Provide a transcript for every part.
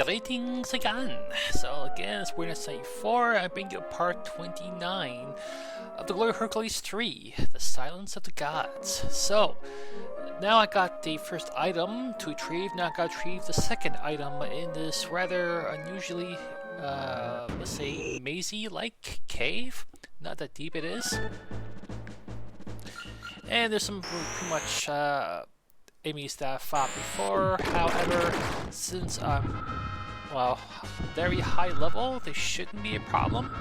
Greetings again. So again, it's Winter 94. I bring you part 29 of the Glory of Hercules 3, The Silence of the Gods. So now I got the first item to retrieve. Now I got to retrieve the second item in this rather unusually, let's say, mazy-like cave. Not that deep it is. And there's some pretty much enemies that I've fought before. However, since I'm, well, very high level, they shouldn't be a problem.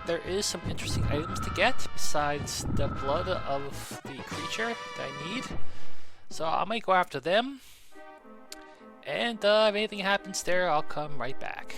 There is some interesting items to get besides the blood of the creature that I need. So I might go after them. And if anything happens there, I'll come right back.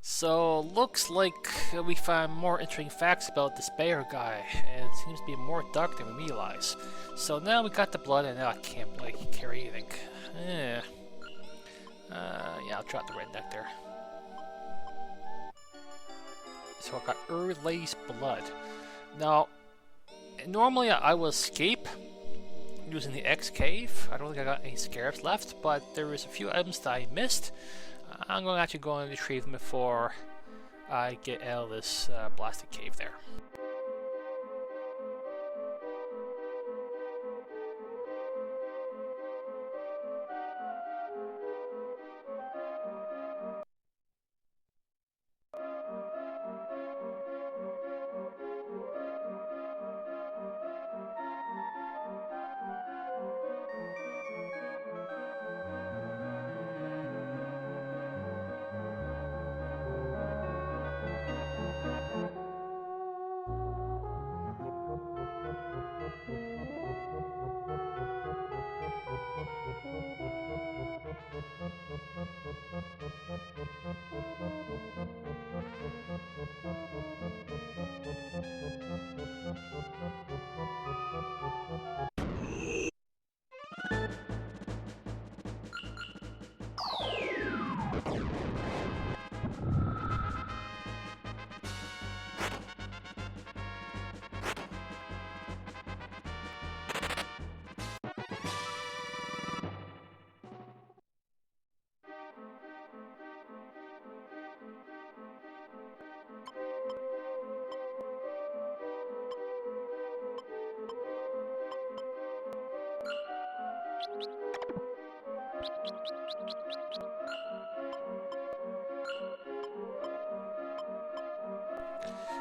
So, looks like we found more interesting facts about this bear guy, and it seems to be more dark than we realize. So now we got the blood, and now I can't carry anything. Yeah, I'll drop the red nectar. So I got Urla's blood. Now, normally I will escape using the X cave. I don't think I got any scarabs left, but there is a few items that I missed. I'm actually going to retrieve them before I get out of this blasted cave there.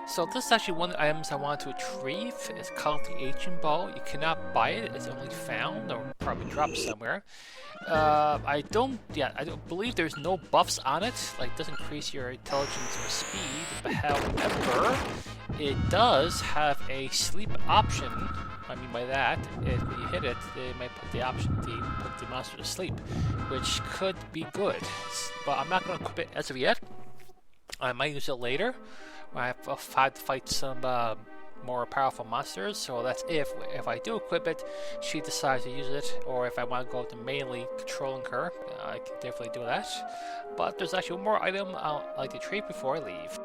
So this is actually one of the items I want to retrieve. It's called the ancient bow. You cannot buy it. It's only found or probably dropped somewhere. I don't believe there's no buffs on it. Like, it doesn't increase your intelligence or speed. But however, it does have a sleep option. I mean by that, when you hit it, they might put the option to put the monster to sleep, which could be good. But I'm not going to equip it as of yet. I might use it later. I have to fight some more powerful monsters, so that's if I do equip it, she decides to use it, or if I want to go to mainly controlling her, I can definitely do that. But there's actually one more item I'd like to trade before I leave.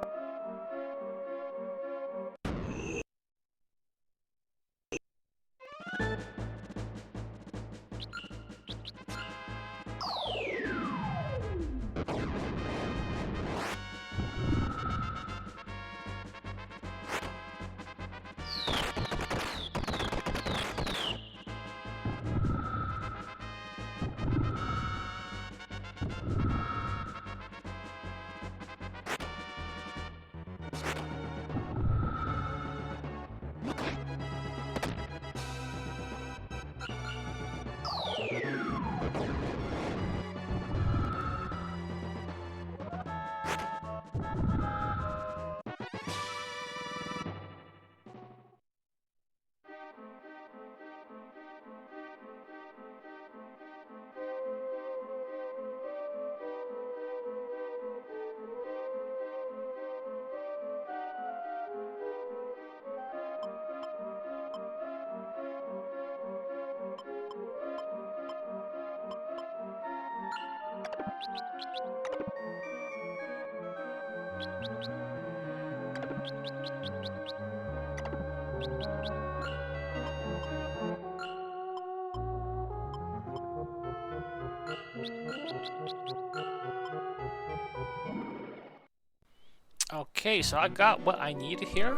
Okay, so I got what I needed here.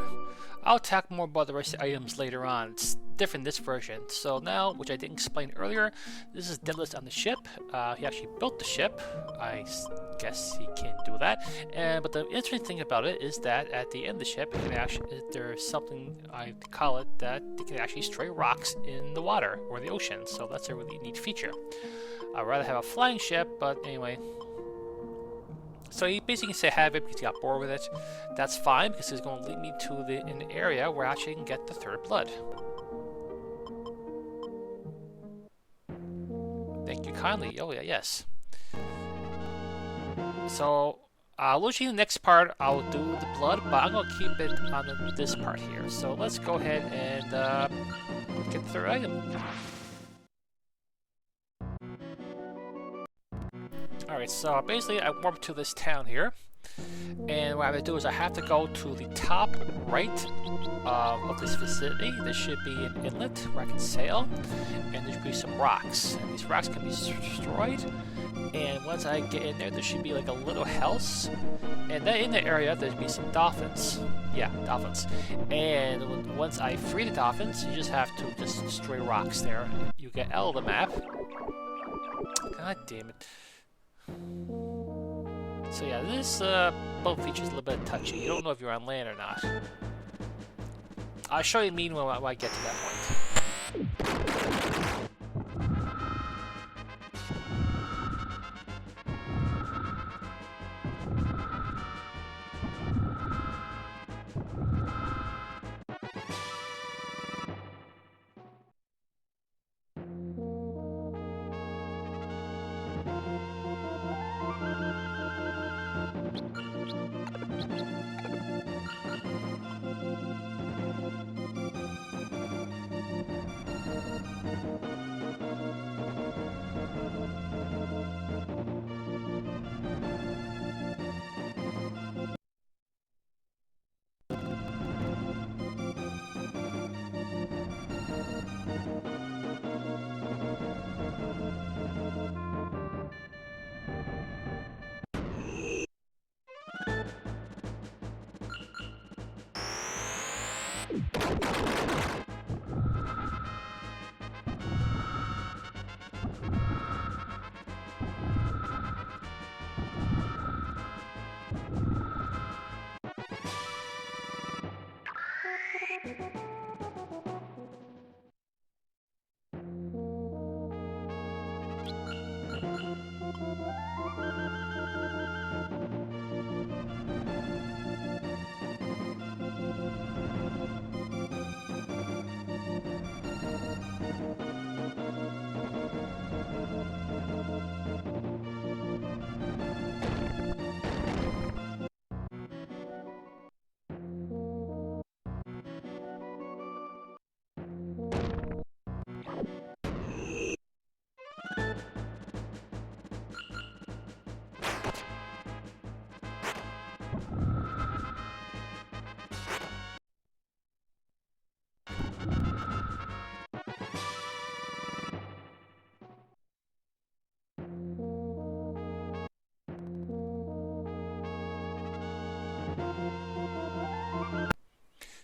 I'll talk more about the rest of the items later on. It's different in this version. So now, which I didn't explain earlier, this is Deadlift on the ship. He actually built the ship. I guess he can do that. But the interesting thing about it is that at the end of the ship, it can actually, there's something, I call it, that it can actually stray rocks in the water or the ocean. So that's a really neat feature. I'd rather have a flying ship, but anyway. So he basically said have it because he got bored with it. That's fine because it's going to lead me to an area where I actually can get the third blood. Thank you kindly. Oh yeah, yes. So literally in the next part I'll do the blood, but I'm going to keep it on this part here. So let's go ahead and get the third item. Alright, so basically I warp to this town here, and what I have to do is I have to go to the top right of this facility. There should be an inlet where I can sail, and there should be some rocks. And these rocks can be destroyed, and once I get in there, there should be like a little house, and then in the area there should be some dolphins. Yeah, dolphins. And once I free the dolphins, you just have to just destroy rocks there. You get out of the map. God damn it. So yeah, this boat feature is a little bit touchy. You don't know if you're on land or not. I'll show you mean when I get to that point.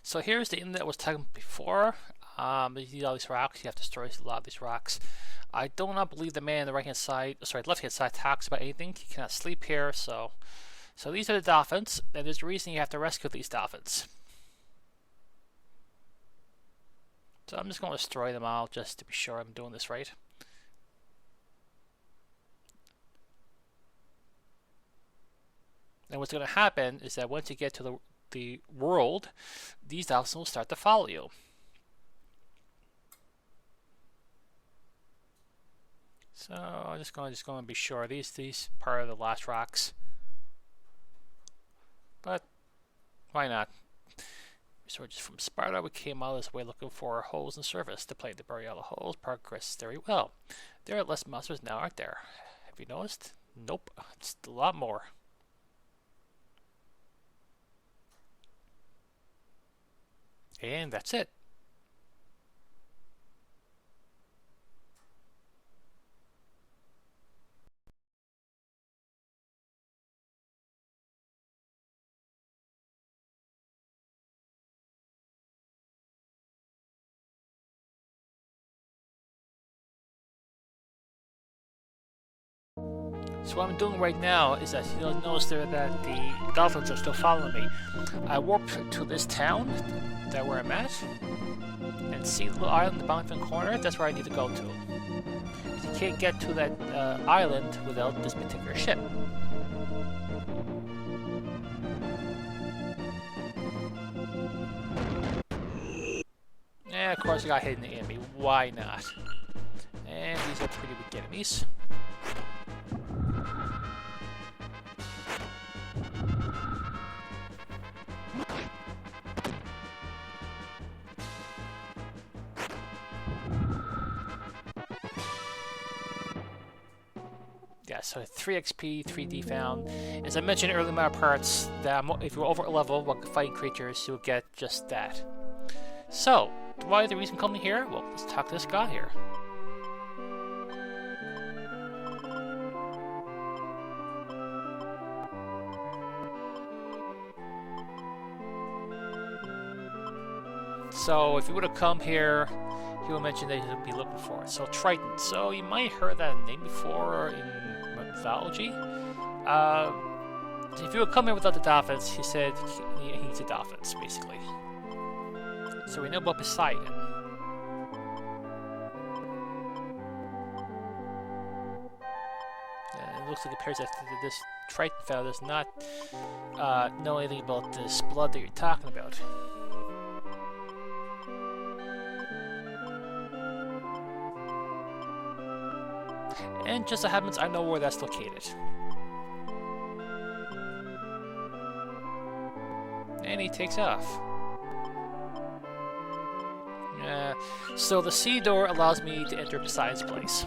So here's the inlet I was talking before. You see all these rocks. You have to destroy a lot of these rocks. I do not believe the man on the right hand side, sorry, left hand side talks about anything. He cannot sleep here. So these are the dolphins, and there's a reason you have to rescue these dolphins. So I'm just going to destroy them all just to be sure I'm doing this right. And what's going to happen is that once you get to the world, these dolphins will start to follow you. So I'm just going to be sure these part of the last rocks. But why not? So just from Sparta, we came all this way looking for holes in the surface to play the bury all the holes. Progress very well. There are less monsters now, aren't there? Have you noticed? Nope. It's a lot more. And that's it. So what I'm doing right now is that you'll notice there that the dolphins are still following me. I warped to this town, that where I'm at, and see the little island in the bottom corner. That's where I need to go to. You can't get to that island without this particular ship. And of course I got hidden enemy. Why not? And these are pretty weak enemies. Yeah, so 3 XP, 3D found. As I mentioned earlier in my parts, that if you're over a level while fighting creatures, you'll get just that. So, why the reason coming here? Well, let's talk to this guy here. So, if you would have come here, he will mention that he'll be looking for it. So, Triton. So, you might have heard that name before in mythology. If you would come here without the dolphins, he said he needs the dolphins, basically. So, we know about Poseidon. It looks like it appears that this Triton fellow does not know anything about this blood that you're talking about. And just so happens, I know where that's located. And he takes off. So the sea door allows me to enter Poseidon's place.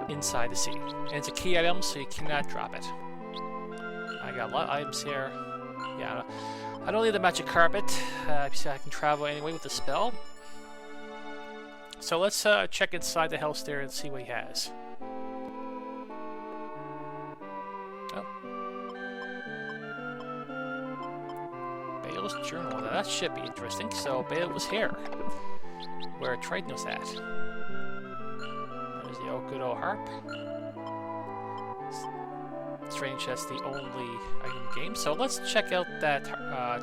Inside the sea. And it's a key item, so you cannot drop it. I got a lot of items here. Yeah, I don't need the magic carpet. So I can travel anyway with the spell. So let's check inside the Hellstair and see what he has. Oh. Bale's journal. Now that should be interesting. So Bale was here, where Triton was at. There's the old good old harp. Strange, that's the only item game. So let's check out that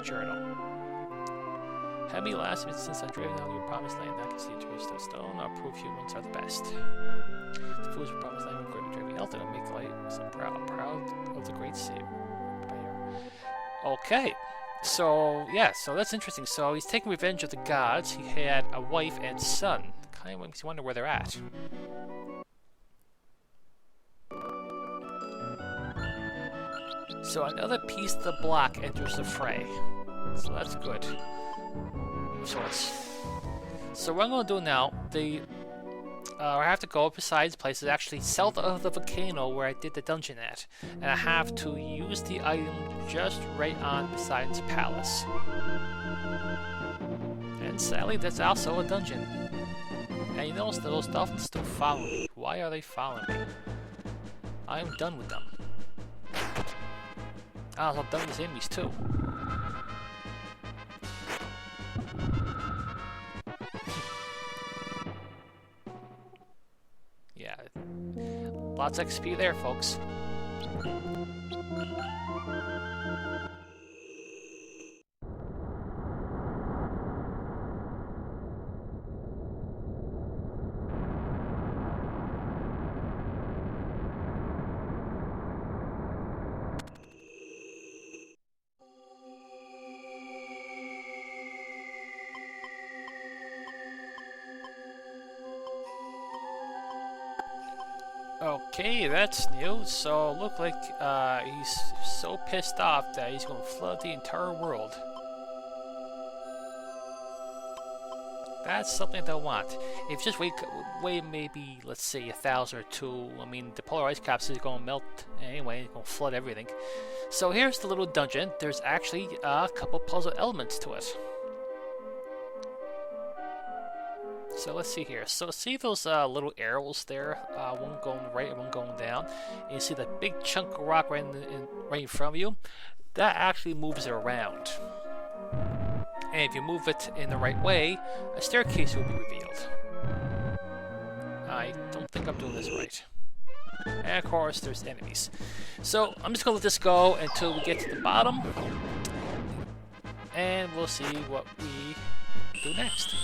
journal. Heavy last since I'm driven out of your promised land. I can see trees of stone. I'll prove humans are the best. The fools of promised land will great driving health and make life so proud of the great sea. Okay. So, yeah, so that's interesting. So he's taking revenge of the gods. He had a wife and son. Kind of makes you wonder where they're at. So another piece of the block enters the fray. So that's good. So what I'm going to do now, I have to go Poseidon's place. It's actually south of the volcano where I did the dungeon at. And I have to use the item just right on Poseidon's palace. And sadly, that's also a dungeon. And you notice that those dolphins still follow me. Why are they following me? I am done with them. I'm done with his enemies too. Yeah. Lots of XP there, folks. Okay, that's new. So look like he's so pissed off that he's going to flood the entire world. That's something I don't want. If you just wait maybe, let's say, 1,000 or 2, I mean, the polar ice caps is going to melt anyway, it's going to flood everything. So here's the little dungeon. There's actually a couple puzzle elements to it. So let's see here. So see those little arrows there? One going right, one going down. And you see that big chunk of rock right in front of you? That actually moves it around. And if you move it in the right way, a staircase will be revealed. I don't think I'm doing this right. And of course, there's enemies. So I'm just going to let this go until we get to the bottom. And we'll see what we do next.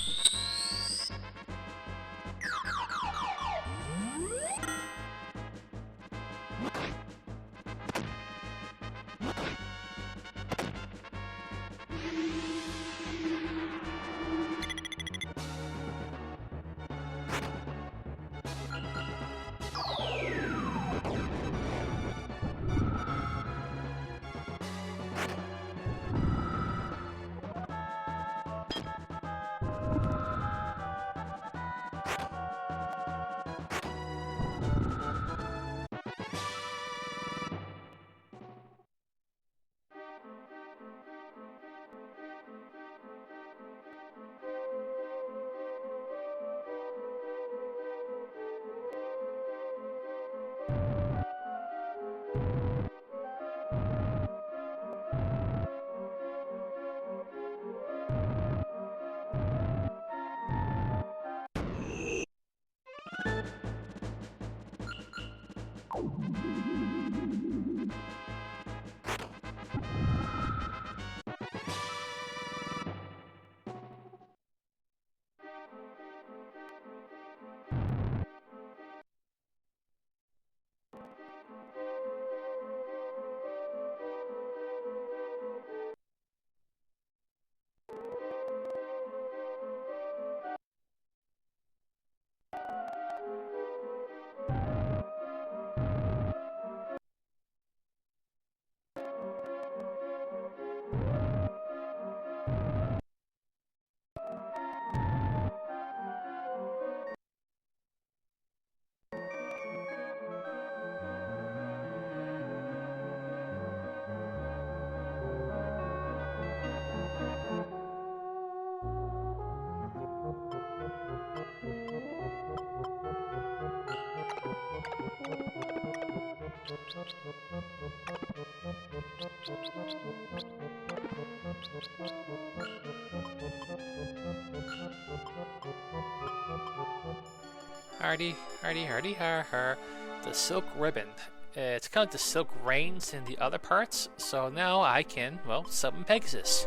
Hardy, hardy, hardy, har. The silk ribbon. It's kind of the silk reins in the other parts, so now I can, well, summon Pegasus.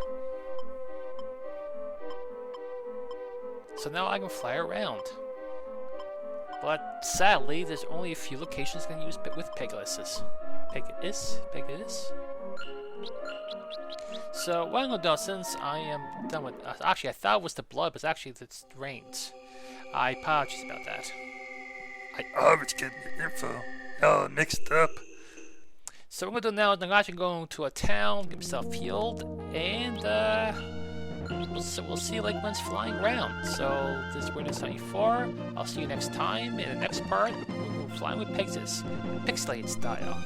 So now I can fly around. But sadly, there's only a few locations I can use with Pegasus. Pegasus? So what I'm going to do, since I am done with... actually, I thought it was the blood, but it's actually the reins. I apologize about that. I always get the info all mixed up. So what I'm going to do now is I'm actually going to a town, get myself healed, and we'll see like when it's flying around. So this is Windows 94. I'll see you next time in the next part. We're flying with Pegasus, pixelated style.